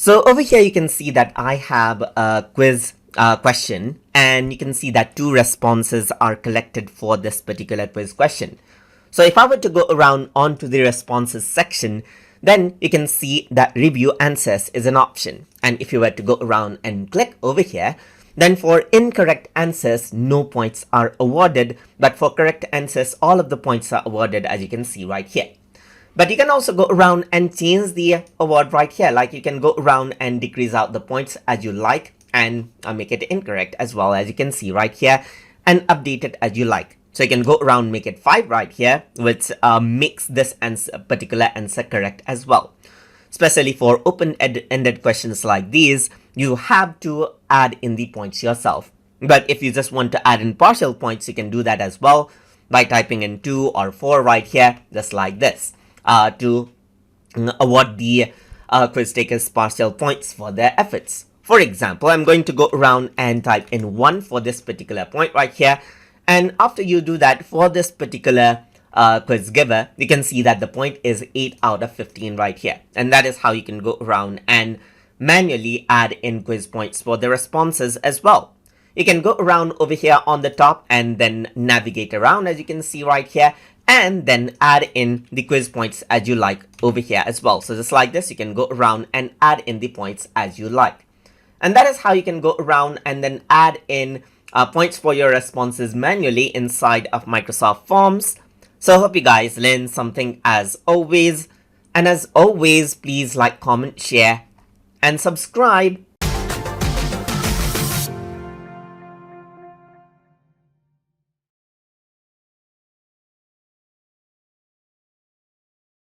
So over here, you can see that I have a quiz question, and you can see that 2 responses are collected for this particular quiz question. So if I were to go around onto the responses section, then you can see that review answers is an option. And if you were to go around and click over here, then for incorrect answers, no points are awarded, but for correct answers, all of the points are awarded, as you can see right here. But you can also go around and change the award right here. Like you can go around and decrease out the points as you like and make it incorrect as well, as you can see right here, and update it as you like. So you can go around, make it 5 right here, which makes this particular answer correct as well. Especially for open-ended questions like these, you have to add in the points yourself. But if you just want to add in partial points, you can do that as well by typing in 2 or 4 right here, just like this, to award the quiz takers partial points for their efforts. For example, I'm going to go around and type in 1 for this particular point right here. And after you do that, for this particular quiz giver, you can see that the point is 8 out of 15 right here. And that is how you can go around and manually add in quiz points for the responses as well. You can go around over here on the top and then navigate around, as you can see right here, and then add in the quiz points as you like over here as well. So just like this, you can go around and add in the points as you like. And that is how you can go around and then add in points for your responses manually inside of Microsoft Forms. So I hope you guys learned something as always. And as always, please like, comment, share, and subscribe